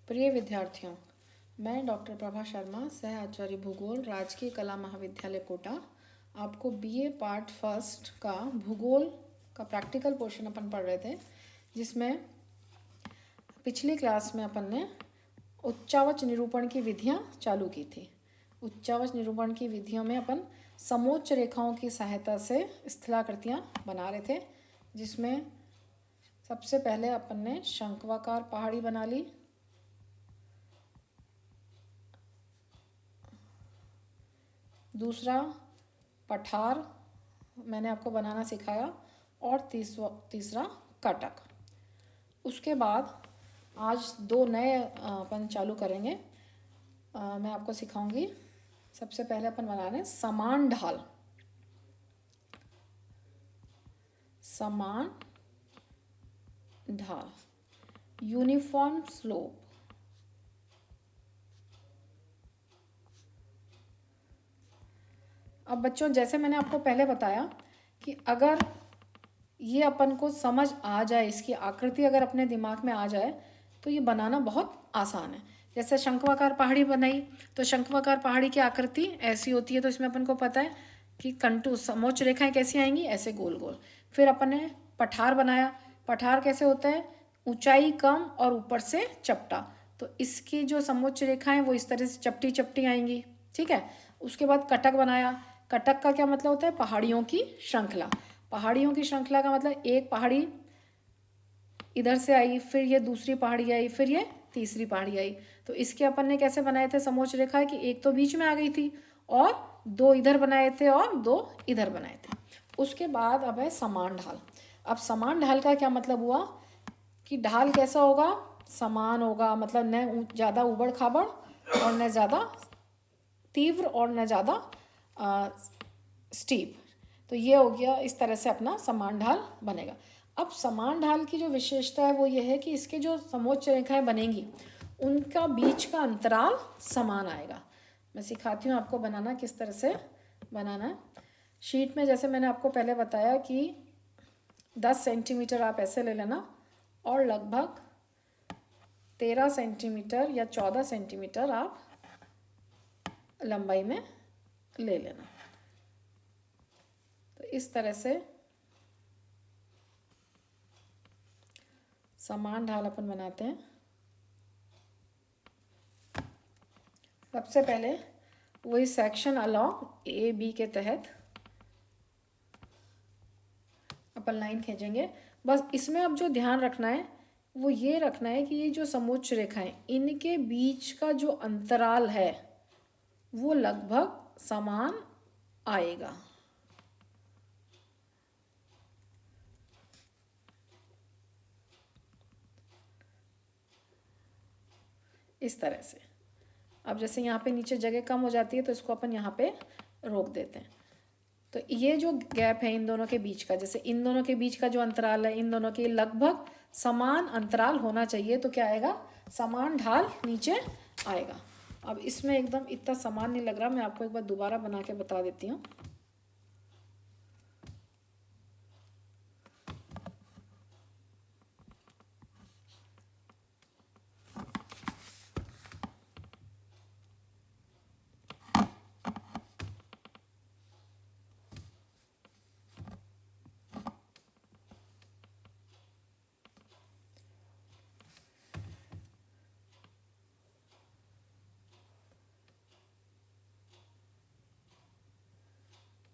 प्रिय विद्यार्थियों, मैं डॉक्टर प्रभा शर्मा, सह आचार्य भूगोल, राजकीय कला महाविद्यालय कोटा, आपको बीए पार्ट फर्स्ट का भूगोल का प्रैक्टिकल पोर्शन अपन पढ़ रहे थे, जिसमें पिछली क्लास में अपन ने उच्चावच निरूपण की विधियां चालू की थी। उच्चावच निरूपण की विधियों में अपन समोच्च रेखाओं की सहायता से स्थलाकृतियां बना रहे थे, जिसमें सबसे पहले अपन ने शंक्वाकार पहाड़ी बना ली, दूसरा पठार मैंने आपको बनाना सिखाया, और तीसरा कटक। उसके बाद आज दो नए अपन चालू करेंगे। मैं आपको सिखाऊंगी। सबसे पहले अपन बना रहे हैं समान ढाल। समान ढाल, यूनिफॉर्म स्लोप। अब बच्चों, जैसे मैंने आपको पहले बताया कि अगर ये अपन को समझ आ जाए, इसकी आकृति अगर अपने दिमाग में आ जाए, तो ये बनाना बहुत आसान है। जैसे शंक्वाकार पहाड़ी बनाई, तो शंक्वाकार पहाड़ी की आकृति ऐसी होती है, तो इसमें अपन को पता है कि कंटू समोच्च रेखाएं कैसी आएंगी, ऐसे गोल गोल। फिर अपन ने पठार बनाया। पठार कैसे होता है? ऊंचाई कम और ऊपर से चपटा, तो इसकी जो समोच्च रेखाएं वो इस तरह से चपटी चपटी आएंगी। ठीक है। उसके बाद कटक बनाया। कटक का क्या मतलब होता है? पहाड़ियों की श्रृंखला। पहाड़ियों की श्रृंखला का मतलब एक पहाड़ी इधर से आई, फिर ये दूसरी पहाड़ी आई, फिर ये तीसरी पहाड़ी आई। तो इसके अपन ने कैसे बनाए थे समोच्च रेखा कि एक तो बीच में आ गई थी, और दो इधर बनाए थे और दो इधर बनाए थे। उसके बाद अब है समान ढाल। अब समान ढाल का क्या मतलब हुआ कि ढाल कैसा होगा? समान होगा, मतलब न ज़्यादा उबड़ खाबड़ और न ज़्यादा तीव्र और न ज़्यादा स्टीप। तो ये हो गया, इस तरह से अपना समान ढाल बनेगा। अब समान ढाल की जो विशेषता है वो ये है कि इसके जो समोच्च रेखाएं बनेंगी उनका बीच का अंतराल समान आएगा। मैं सिखाती हूँ आपको बनाना, किस तरह से बनाना है। शीट में जैसे मैंने आपको पहले बताया कि 10 सेंटीमीटर आप ऐसे ले लेना, और लगभग 13 सेंटीमीटर या 14 सेंटीमीटर आप लंबाई में ले लेना। तो इस तरह से समान ढाल अपन बनाते हैं। सबसे पहले वही सेक्शन अलॉन्ग ए बी के तहत अपन लाइन खींचेंगे। बस इसमें अब जो ध्यान रखना है वो ये रखना है कि ये जो समोच्च रेखाएं, इनके बीच का जो अंतराल है वो लगभग समान आएगा। इस तरह से। अब जैसे यहाँ पे नीचे जगह कम हो जाती है, तो इसको अपन यहाँ पे रोक देते हैं। तो ये जो गैप है इन दोनों के बीच का, जैसे इन दोनों के बीच का जो अंतराल है, इन दोनों के लगभग समान अंतराल होना चाहिए। तो क्या आएगा? समान ढाल नीचे आएगा। अब इसमें एकदम इतना समान नहीं लग रहा, मैं आपको एक बार दोबारा बना के बता देती हूँ।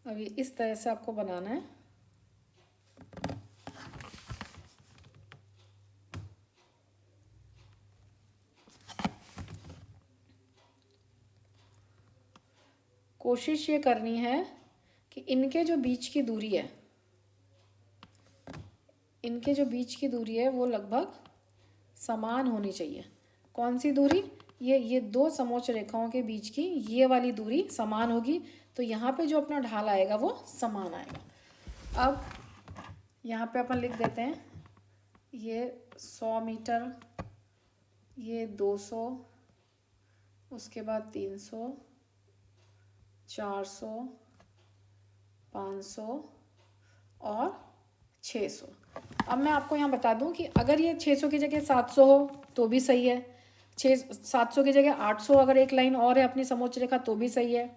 अभी इस तरह से आपको बनाना है। कोशिश ये करनी है कि इनके जो बीच की दूरी है, इनके जो बीच की दूरी है वो लगभग समान होनी चाहिए। कौन सी दूरी? ये दो समोच्च रेखाओं के बीच की ये वाली दूरी समान होगी, तो यहाँ पे जो अपना ढाल आएगा वो समान आएगा। अब यहाँ पे अपन लिख देते हैं ये 100 मीटर, ये 200, उसके बाद 300, 400, 500 और 600। अब मैं आपको यहाँ बता दूँ कि अगर ये 600 की जगह 700 हो तो भी सही है, 700 की जगह 800 अगर एक लाइन और है अपनी समोच्च रेखा तो भी सही है,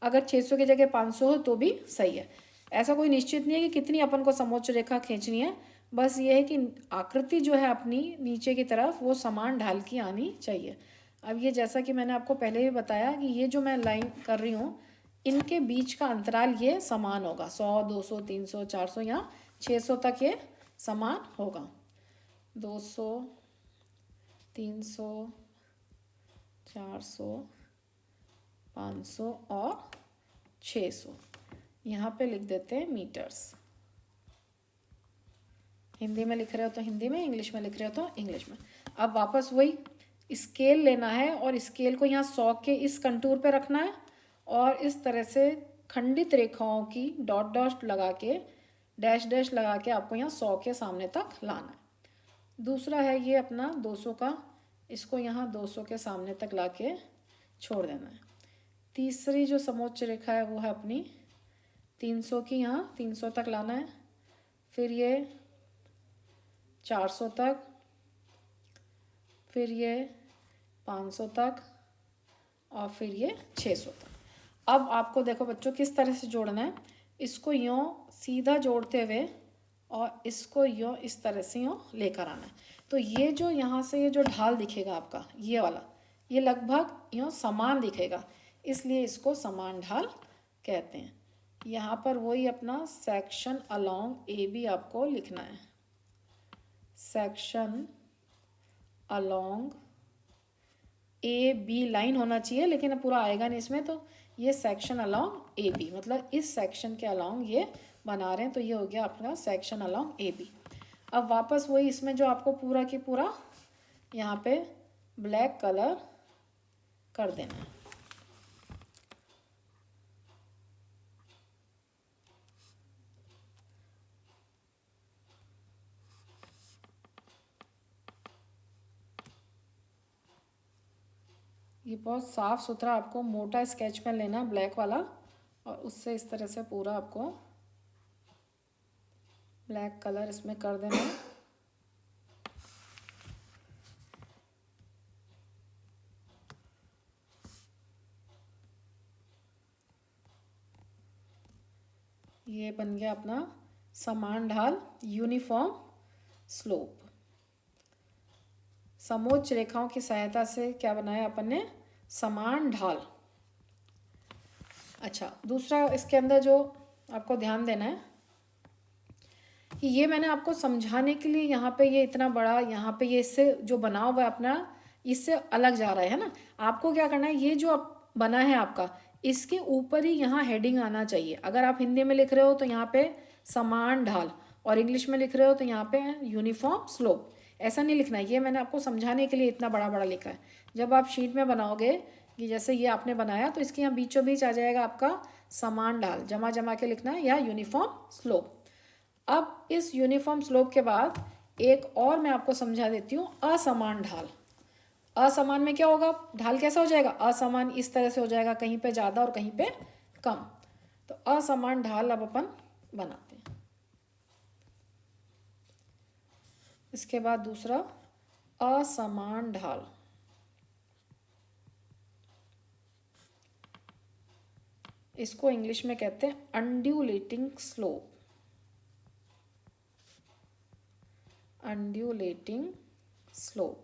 अगर 600 की जगह 500 हो तो भी सही है। ऐसा कोई निश्चित नहीं है कि कितनी अपन को समोच्च रेखा खींचनी है, बस ये है कि आकृति जो है अपनी नीचे की तरफ वो समान ढाल की आनी चाहिए। अब ये जैसा कि मैंने आपको पहले भी बताया कि ये जो मैं लाइन कर रही हूँ इनके बीच का अंतराल ये समान होगा, 100, 200, 300, 400 या 600 तक ये समान होगा। 200, 300, 400, 500 और 600 यहाँ पे लिख देते हैं मीटर्स। हिंदी में लिख रहे हो तो हिंदी में, इंग्लिश में लिख रहे हो तो इंग्लिश में। अब वापस वही स्केल लेना है और स्केल को यहाँ 100 के इस कंटूर पे रखना है और इस तरह से खंडित रेखाओं की डॉट डॉट लगा के डैश डैश लगा के आपको यहाँ 100 के सामने तक लाना है। दूसरा है ये अपना 200 का, इसको यहाँ 200 के सामने तक ला के छोड़ देना है। तीसरी जो समोच्च रेखा है वो है अपनी 300 की, यहाँ 300 तक लाना है, फिर ये 400 तक, फिर ये 500 तक और फिर ये 600 तक। अब आपको देखो बच्चों किस तरह से जोड़ना है, इसको यूँ सीधा जोड़ते हुए और इसको यूँ इस तरह से यूँ लेकर आना है। तो ये जो यहाँ से ये जो ढाल दिखेगा आपका ये वाला, ये लगभग यूँ समान दिखेगा, इसलिए इसको समान ढाल कहते हैं। यहाँ पर वही अपना सेक्शन अलोंग ए बी आपको लिखना है, section along A B line होना चाहिए, लेकिन अब पूरा आएगा नहीं इसमें, तो ये सेक्शन अलोंग ए बी मतलब इस सेक्शन के अलोंग ये बना रहे हैं, तो ये हो गया अपना सेक्शन अलोंग ए बी। अब वापस वही इसमें जो आपको पूरा की पूरा यहाँ पे ब्लैक कलर कर देना है। ये बहुत साफ़ सुथरा आपको मोटा स्केच पेन लेना है ब्लैक वाला, और उससे इस तरह से पूरा आपको ब्लैक कलर इसमें कर देना है। ये बन गया अपना समान ढाल, यूनिफॉर्म स्लोप। समोच्च रेखाओं की सहायता से क्या बनाया अपन ने, समान ढाल। अच्छा, दूसरा इसके अंदर जो आपको ध्यान देना है कि ये मैंने आपको समझाने के लिए यहाँ पे ये इतना बड़ा, यहाँ पे ये इससे जो बना हुआ है अपना इससे अलग जा रहा है ना। आपको क्या करना है, ये जो बना है आपका इसके ऊपर ही यहाँ हेडिंग आना चाहिए। अगर आप हिंदी में लिख रहे हो तो यहाँ पे समान ढाल, और इंग्लिश में लिख रहे हो तो यहाँ पे यूनिफॉर्म स्लोप। ऐसा नहीं लिखना है, ये मैंने आपको समझाने के लिए इतना बड़ा बड़ा लिखा है। जब आप शीट में बनाओगे कि जैसे ये आपने बनाया तो इसके यहाँ बीचों बीच आ जाएगा आपका समान ढाल, जमा जमा के लिखना है, या यूनिफॉर्म स्लोप। अब इस यूनिफॉर्म स्लोप के बाद एक और मैं आपको समझा देती हूँ, असमान ढाल। असमान में क्या होगा, ढाल कैसा हो जाएगा, असमान इस तरह से हो जाएगा, कहीं पे ज़्यादा और कहीं पे कम। तो असमान ढाल अब अपन बनाते हैं। इसके बाद दूसरा असमान ढाल। इसको इंग्लिश में कहते हैं अंड्यूलेटिंग स्लोप, अंड्यूलेटिंग स्लोप।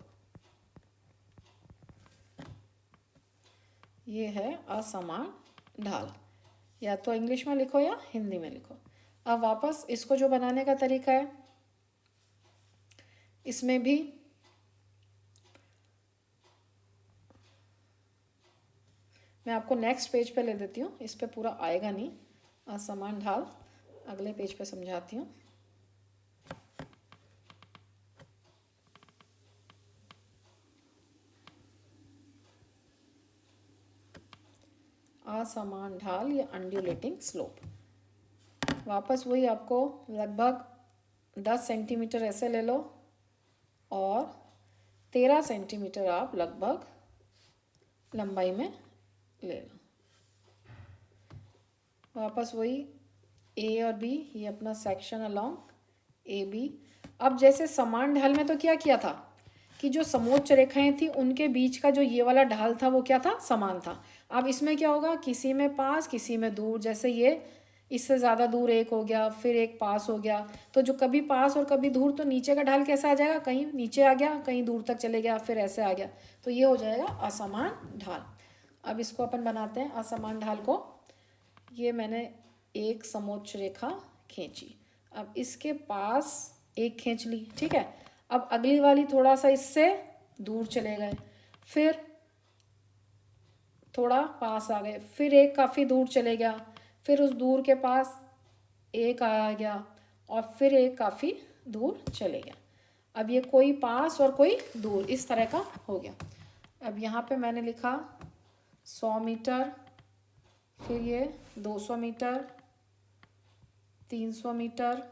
ये है असमान ढाल, या तो इंग्लिश में लिखो या हिंदी में लिखो। अब वापस इसको जो बनाने का तरीका है, इसमें भी मैं आपको नेक्स्ट पेज पे ले देती हूँ, इस पे पूरा आएगा नहीं असमान ढाल, अगले पेज पे समझाती हूँ। असमान ढाल या अंड्यूलेटिंग स्लोप। वापस वही आपको लगभग 10 सेंटीमीटर ऐसे ले लो और 13 सेंटीमीटर आप लगभग लंबाई में ले लो। वापस वही ए और बी, ये अपना सेक्शन अलोंग ए बी। अब जैसे समान ढाल में तो क्या किया था कि जो समोच्च रेखाएं थी उनके बीच का जो ये वाला ढाल था वो क्या था, समान था। अब इसमें क्या होगा, किसी में पास किसी में दूर, जैसे ये इससे ज़्यादा दूर एक हो गया, फिर एक पास हो गया, तो जो कभी पास और कभी दूर, तो नीचे का ढाल कैसा आ जाएगा, कहीं नीचे आ गया, कहीं दूर तक चले गया, फिर ऐसे आ गया, तो ये हो जाएगा असमान ढाल। अब इसको अपन बनाते हैं असमान ढाल को। ये मैंने एक समोच्च रेखा खींची, अब इसके पास एक खींच ली, ठीक है। अब अगली वाली थोड़ा सा इससे दूर चले गए, फिर थोड़ा पास आ गए, फिर एक काफ़ी दूर चले गया, फिर उस दूर के पास एक आ गया, और फिर एक काफ़ी दूर चले गया। अब ये कोई पास और कोई दूर, इस तरह का हो गया। अब यहाँ पे मैंने लिखा 100 मीटर, फिर ये 200 मीटर, 300 मीटर,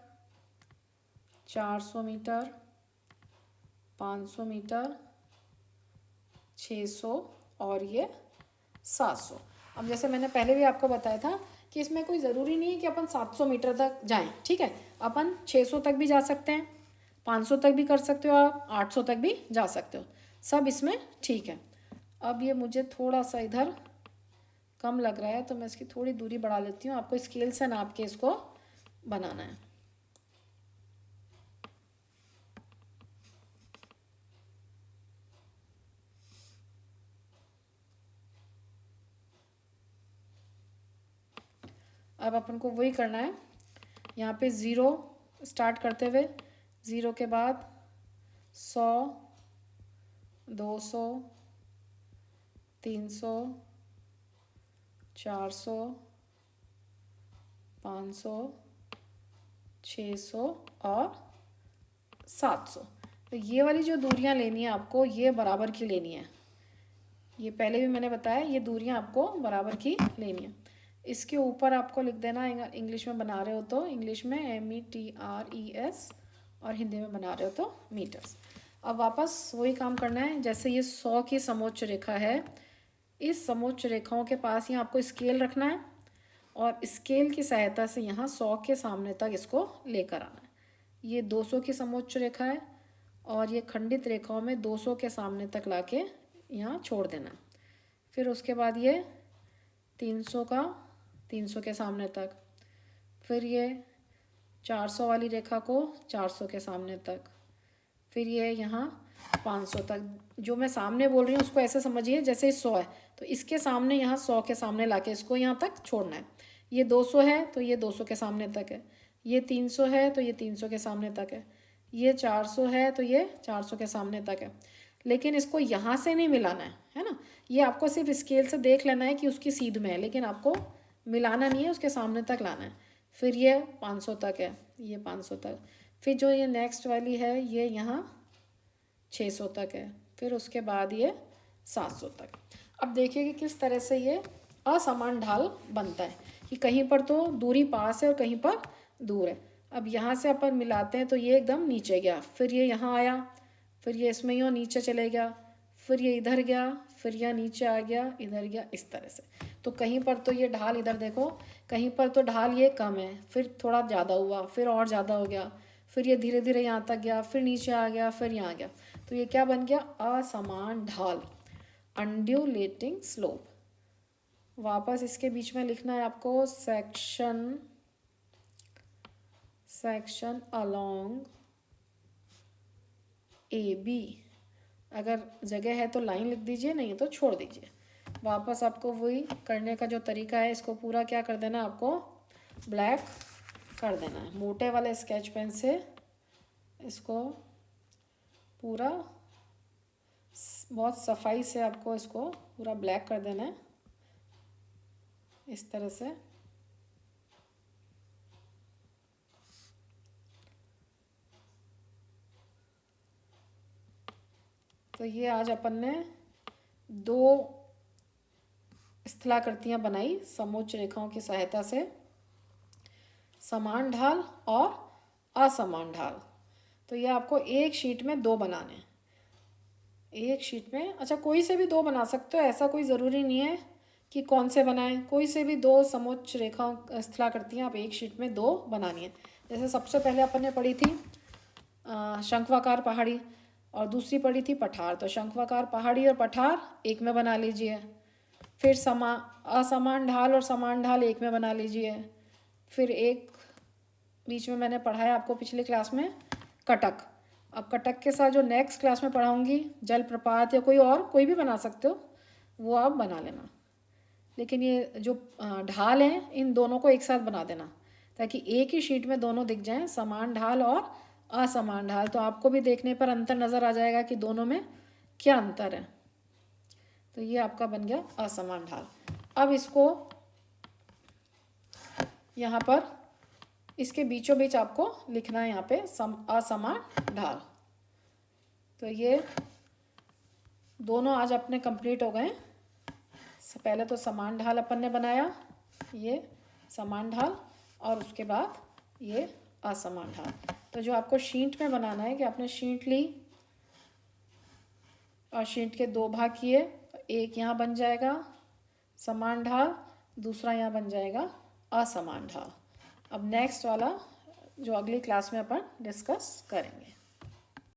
400 मीटर, 500 मीटर, 600 और ये 700। अब जैसे मैंने पहले भी आपको बताया था कि इसमें कोई ज़रूरी नहीं है कि अपन 700 मीटर तक जाएं, ठीक है। अपन 600 तक भी जा सकते हैं, 500 तक भी कर सकते हो, आप 800 तक भी जा सकते हो, सब इसमें ठीक है। अब ये मुझे थोड़ा सा इधर कम लग रहा है, तो मैं इसकी थोड़ी दूरी बढ़ा लेती हूँ। आपको स्केल से नाप के इसको बनाना है। अब अपन को वही करना है, यहाँ पे 0 स्टार्ट करते हुए, 0 के बाद 100, 200, 300, 400, 500, 600 और 700। तो ये वाली जो दूरियां लेनी है आपको, ये बराबर की लेनी है। ये पहले भी मैंने बताया, ये दूरियां आपको बराबर की लेनी है। इसके ऊपर आपको लिख देना, इंग्लिश में बना रहे हो तो इंग्लिश में METRES, और हिंदी में बना रहे हो तो मीटर्स। अब वापस वही काम करना है, जैसे ये 100 की समोच्च रेखा है, इस समोच्च रेखाओं के पास यहाँ आपको स्केल रखना है, और स्केल की सहायता से यहाँ 100 के सामने तक इसको लेकर आना है। ये 200 की समोच्च रेखा है, और ये खंडित रेखाओं में 200 के सामने तक लाके यहाँ छोड़ देना है। फिर उसके बाद ये 300 का 300 के सामने तक, फिर ये 400 वाली रेखा को 400 के सामने तक, फिर ये यहाँ 500 तक। जो मैं सामने बोल रही हूँ उसको ऐसे समझिए जैसे 100 है, तो इसके सामने यहाँ 100 के सामने लाके इसको यहाँ तक छोड़ना है। ये 200 है तो ये 200 के सामने तक है, ये 300 है तो ये 300 के सामने तक है, ये 400 है तो ये 400 के सामने तक है। लेकिन इसको यहाँ से नहीं मिलाना है ना, ये आपको सिर्फ स्केल से देख लेना है कि उसकी सीध में है, लेकिन आपको मिलाना नहीं है, उसके सामने तक लाना है। फिर ये 500 तक है, ये 500 तक, फिर जो ये नेक्स्ट वाली है ये यहाँ 600 तक है, फिर उसके बाद ये 700 तक। अब देखिए कि किस तरह से ये असमान ढाल बनता है, कि कहीं पर तो दूरी पास है और कहीं पर दूर है। अब यहाँ से अपन मिलाते हैं तो ये एकदम नीचे गया, फिर ये यहाँ आया, फिर ये इसमें यूँ नीचे चले गया, फिर ये इधर गया, फिर यह नीचे आ गया, इधर गया, इस तरह से। तो कहीं पर तो ये ढाल, इधर देखो, कहीं पर तो ढाल ये कम है, फिर थोड़ा ज़्यादा हुआ, फिर और ज़्यादा हो गया, फिर ये धीरे धीरे यहाँ तक गया, फिर नीचे आ गया, फिर यहाँ आ गया। तो ये क्या बन गया, असमान ढाल, अनड्यूलेटिंग स्लोप। वापस इसके बीच में लिखना है आपको सेक्शन अलोंग AB। अगर जगह है तो लाइन लिख दीजिए, नहीं तो छोड़ दीजिए। वापस आपको वही करने का जो तरीका है, इसको पूरा क्या कर देना, आपको ब्लैक कर देना है। मोटे वाले स्केच पेन से इसको पूरा बहुत सफाई से आपको इसको पूरा ब्लैक कर देना है, इस तरह से। तो ये आज अपन ने 2 स्थलाकृतियाँ बनाई समोच्च रेखाओं की सहायता से, समान ढाल और असमान ढाल। तो ये आपको एक शीट में 2 बनाने हैं, एक शीट में। अच्छा, कोई से भी 2 बना सकते हो, ऐसा कोई ज़रूरी नहीं है कि कौन से बनाएं, कोई से भी 2 समोच्च रेखाओं स्थलाकृतियाँ आप एक शीट में 2 बनानी है। जैसे सबसे पहले अपन ने पढ़ी थी शंक्वाकार पहाड़ी, और दूसरी पढ़ी थी पठार। तो शंखवाकार पहाड़ी और पठार एक में बना लीजिए। फिर असमान ढाल और समान ढाल एक में बना लीजिए। फिर एक बीच में मैंने पढ़ाया आपको पिछले क्लास में कटक। अब कटक के साथ जो नेक्स्ट क्लास में पढ़ाऊँगी जलप्रपात या कोई भी बना सकते हो, वो आप बना लेना। लेकिन ये जो ढाल हैं इन दोनों को एक साथ बना देना ताकि एक ही शीट में दोनों दिख जाएं, समान ढाल और असमान ढाल। तो आपको भी देखने पर अंतर नज़र आ जाएगा कि दोनों में क्या अंतर है। तो ये आपका बन गया असमान ढाल। अब इसको यहाँ पर इसके बीचों बीच आपको लिखना है यहाँ पे असमान ढाल। तो ये दोनों आज अपने कंप्लीट हो गए। पहले तो समान ढाल अपन ने बनाया, ये समान ढाल, और उसके बाद ये असमान ढाल। तो जो आपको शीट में बनाना है कि आपने शीट ली और शीट के दो भाग किए, एक यहाँ बन जाएगा समान ढाल, दूसरा यहाँ बन जाएगा असमान ढाल। अब नेक्स्ट वाला जो अगली क्लास में अपन डिस्कस करेंगे।